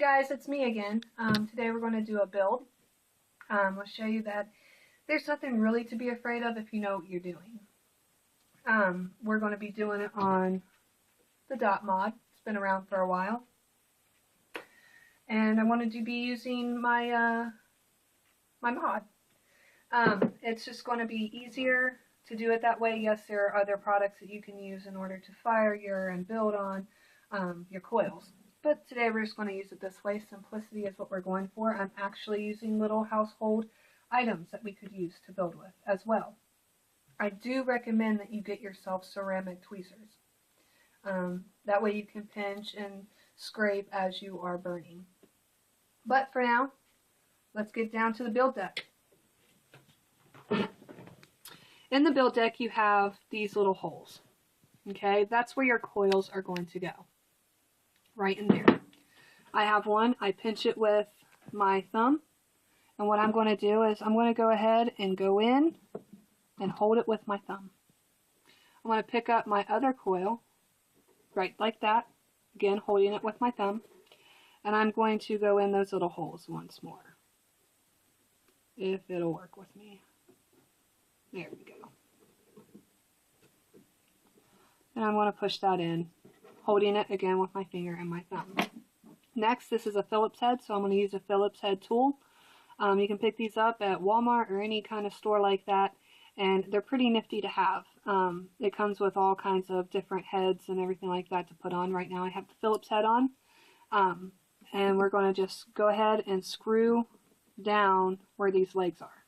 guys, it's me again. Today we're going to do a build. I'll show you that there's nothing really to be afraid of if you know what you're doing. We're going to be doing it on the dot mod. It's been around for a while. And I wanted to be using my my mod. It's just going to be easier to do it that way. Yes, there are other products that you can use in order to fire your and build on your coils. But today we're just going to use it this way. Simplicity is what we're going for. I'm actually using little household items that we could use to build with as well. I do recommend that you get yourself ceramic tweezers. That way you can pinch and scrape as you are burning. But for now, let's get down to the build deck. In the build deck you have these little holes. Okay, that's where your coils are going to go. Right in there. I have one. I pinch it with my thumb, and what I'm going to do is I'm going to go ahead and go in and hold it with my thumb. I'm going to pick up my other coil right like that, again holding it with my thumb, and I'm going to go in those little holes once more, if it'll work with me. There we go. And I'm going to push that in, holding it again with my finger and my thumb. Next, this is a Phillips head, so I'm going to use a Phillips head tool. You can pick these up at Walmart or any kind of store like that, and they're pretty nifty to have. It comes with all kinds of different heads and everything like that to put on. Right now I have the Phillips head on, and we're going to just go ahead and screw down where these legs are.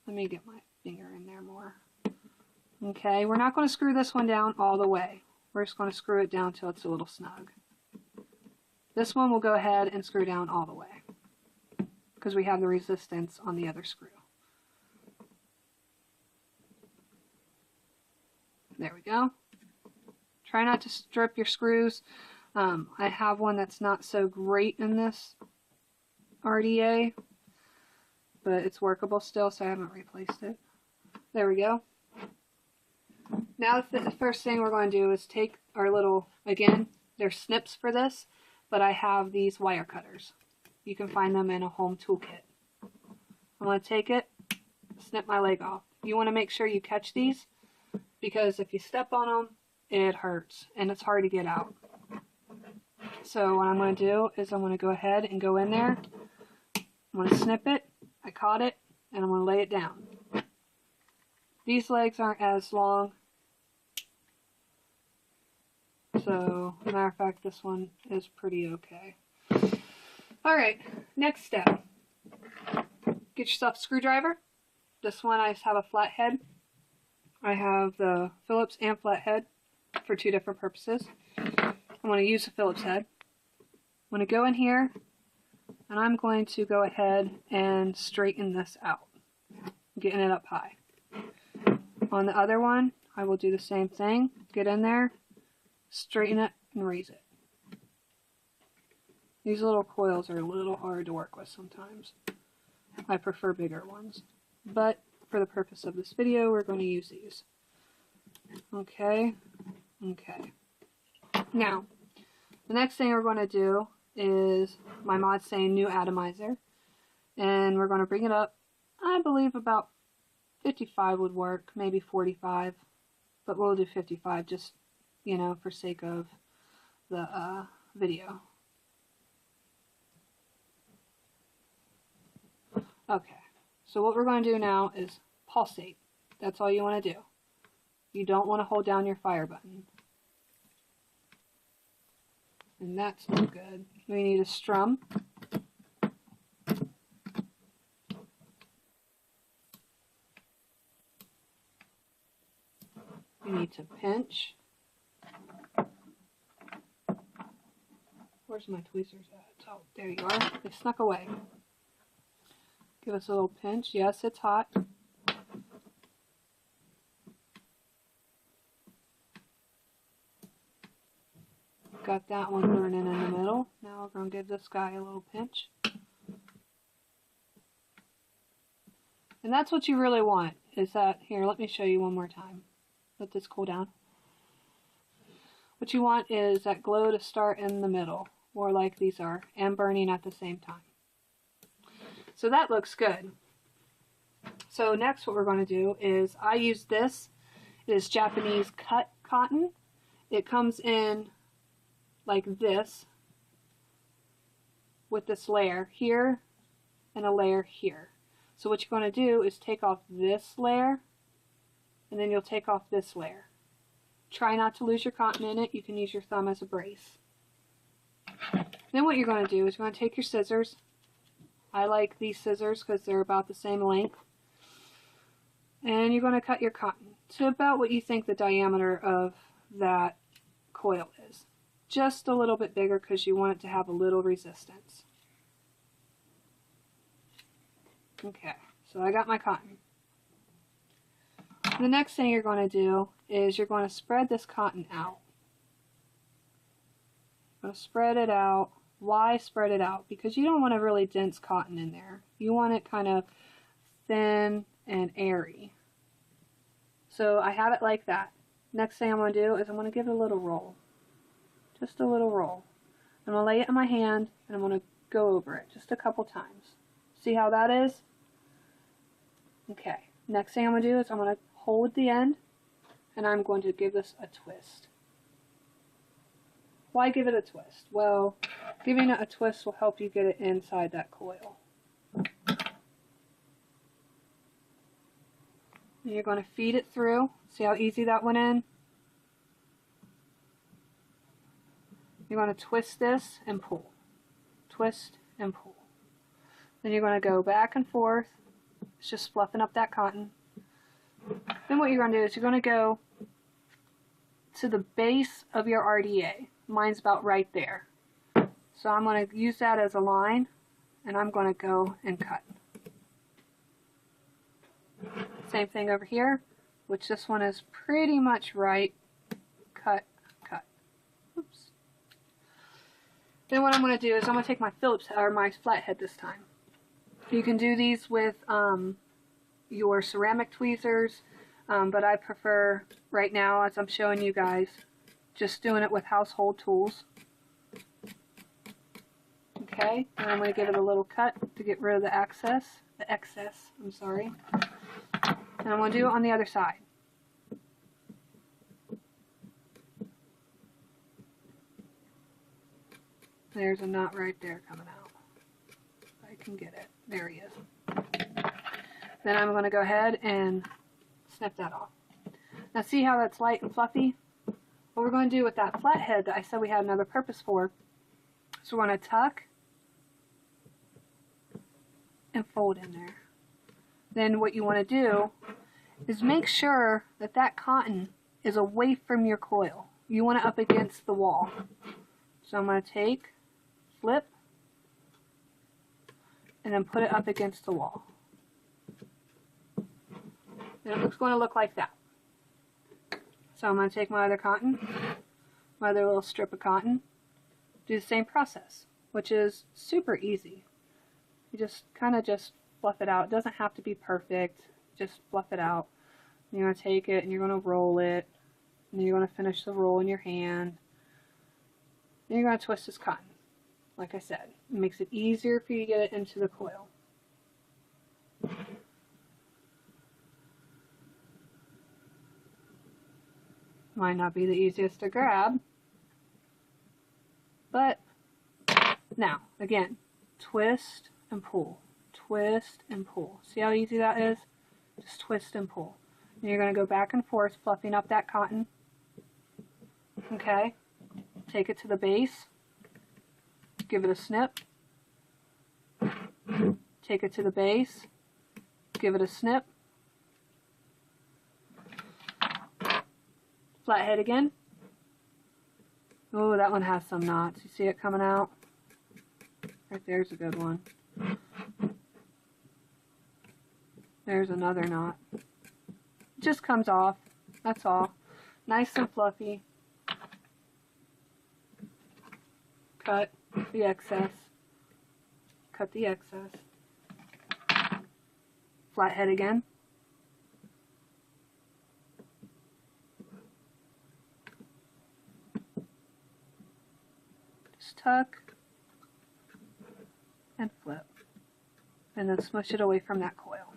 Let me get my finger in there more. Okay, we're not going to screw this one down all the way. We're just going to screw it down till it's a little snug. This one we'll go ahead and screw down all the way, because we have the resistance on the other screw. There we go. Try not to strip your screws. I have one that's not so great in this RDA, but it's workable still, so I haven't replaced it. There we go. Now the first thing we're going to do is take our little, again, there's snips for this, but I have these wire cutters. You can find them in a home toolkit. I'm going to take it, snip my leg off. You want to make sure you catch these, because if you step on them, it hurts, and it's hard to get out. So what I'm going to do is I'm going to go ahead and go in there. I'm going to snip it. I caught it, and I'm going to lay it down. These legs aren't as long, so matter of fact this one is pretty okay. Alright, next step. Get yourself a screwdriver. This one I just have a flat head. I have the Phillips and flat head for two different purposes. I'm going to use the Phillips head. I'm going to go in here and I'm going to go ahead and straighten this out, getting it up high. On the other one, I will do the same thing. Get in there, straighten it, and raise it. These little coils are a little hard to work with sometimes. I prefer bigger ones. But for the purpose of this video, we're going to use these. Okay. Okay. Now, the next thing we're going to do is, my mod's saying new atomizer. And we're going to bring it up, I believe about 55 would work, maybe 45, but we'll do 55 just, you know, for sake of the video. Okay, so what we're going to do now is pulsate. That's all you want to do. You don't want to hold down your fire button. And that's not good. We need a strum. You need to pinch. Where's my tweezers at? Oh, there you are. They snuck away. Give us a little pinch. Yes, it's hot. Got that one burning in the middle. Now we're going to give this guy a little pinch. And that's what you really want, is that, here, let me show you one more time. Let this cool down. What you want is that glow to start in the middle, more like these are, and burning at the same time. So that looks good. So next what we're going to do is, I use this. It is Japanese cut cotton. It comes in like this, with this layer here and a layer here. So what you're going to do is take off this layer, and then you'll take off this layer. Try not to lose your cotton in it. You can use your thumb as a brace. Then what you're going to do is you're going to take your scissors. I like these scissors because they're about the same length. And you're going to cut your cotton to about what you think the diameter of that coil is. Just a little bit bigger because you want it to have a little resistance. Okay, so I got my cotton. The next thing you're going to do is you're going to spread this cotton out. You're going to spread it out. Why spread it out? Because you don't want a really dense cotton in there. You want it kind of thin and airy. So I have it like that. Next thing I'm going to do is I'm going to give it a little roll. Just a little roll. I'm going to lay it in my hand and I'm going to go over it just a couple times. See how that is? Okay. Next thing I'm going to do is I'm going to hold the end and I'm going to give this a twist. Why give it a twist? Well, giving it a twist will help you get it inside that coil. And you're going to feed it through. See how easy that went in? You're going to twist this and pull. Twist and pull. Then you're going to go back and forth. It's just fluffing up that cotton. Then what you're going to do is you're going to go to the base of your RDA. Mine's about right there. So I'm going to use that as a line, and I'm going to go and cut. Same thing over here, which this one is pretty much right. Cut, cut. Oops. Then what I'm going to do is I'm going to take my Phillips or my flathead this time. You can do these with your ceramic tweezers, but I prefer right now, as I'm showing you guys, just doing it with household tools. Okay, and I'm going to give it a little cut to get rid of the excess, I'm sorry. And I'm going to do it on the other side. There's a knot right there coming out. If I can get it. There he is. Then I'm going to go ahead and snip that off. Now see how that's light and fluffy? What we're going to do with that flathead that I said we had another purpose for, so we're going to tuck and fold in there. Then what you want to do is make sure that that cotton is away from your coil. You want it up against the wall. So I'm going to take, flip, and then put it up against the wall. And it's going to look like that. So I'm going to take my other cotton, my other little strip of cotton, do the same process, which is super easy. You just kind of just fluff it out. It doesn't have to be perfect. Just fluff it out. And you're going to take it and you're going to roll it. And you're going to finish the roll in your hand. Then you're going to twist this cotton. Like I said, it makes it easier for you to get it into the coil. Might not be the easiest to grab. But now, again, twist and pull. Twist and pull. See how easy that is? Just twist and pull. And you're going to go back and forth, fluffing up that cotton. Okay? Take it to the base. Give it a snip. Take it to the base. Give it a snip. Flathead again. Oh, that one has some knots. You see it coming out? Right there's a good one. There's another knot. It just comes off. That's all. Nice and fluffy. Cut the excess. Cut the excess. Flathead again. Just tuck and flip. And then smush it away from that coil.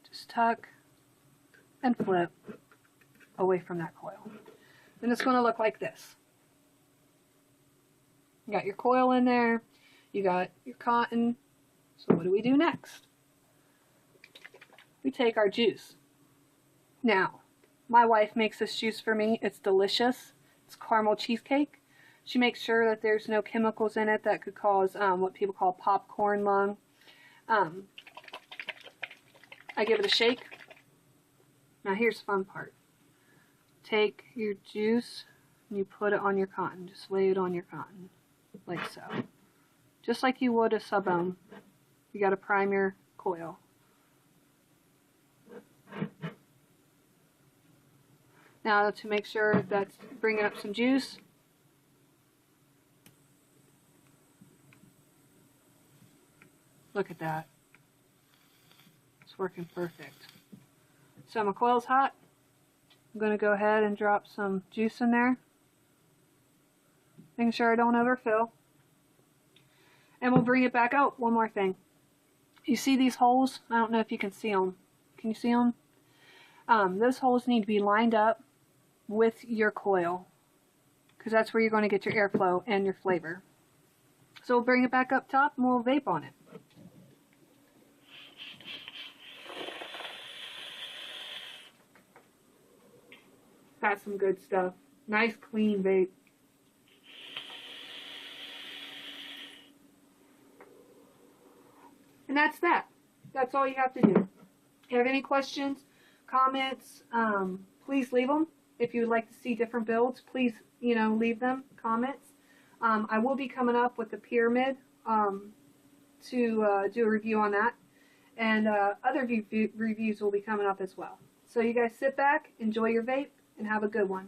Just tuck and flip away from that coil. And it's going to look like this. You got your coil in there, you got your cotton. So what do we do next? We take our juice. Now, my wife makes this juice for me. It's delicious. It's caramel cheesecake. She makes sure that there's no chemicals in it that could cause what people call popcorn lung. I give it a shake. Now here's the fun part. Take your juice and you put it on your cotton. Just lay it on your cotton, like so. Just like you would a sub-ohm. You got to prime your coil. Now to make sure that's bringing up some juice, look at that. It's working perfect. So my coil's hot. I'm going to go ahead and drop some juice in there. Making sure I don't overfill. And we'll bring it back out. One more thing. You see these holes? I don't know if you can see them. Can you see them? Those holes need to be lined up with your coil, because that's where you're going to get your airflow and your flavor. So we'll bring it back up top and we'll vape on it. Got some good stuff. Nice clean vape. And that's that. That's all you have to do. If you have any questions, comments, please leave them. If you would like to see different builds, please, leave them, comments. I will be coming up with the pyramid to do a review on that. And other reviews will be coming up as well. So you guys sit back, enjoy your vape, and have a good one.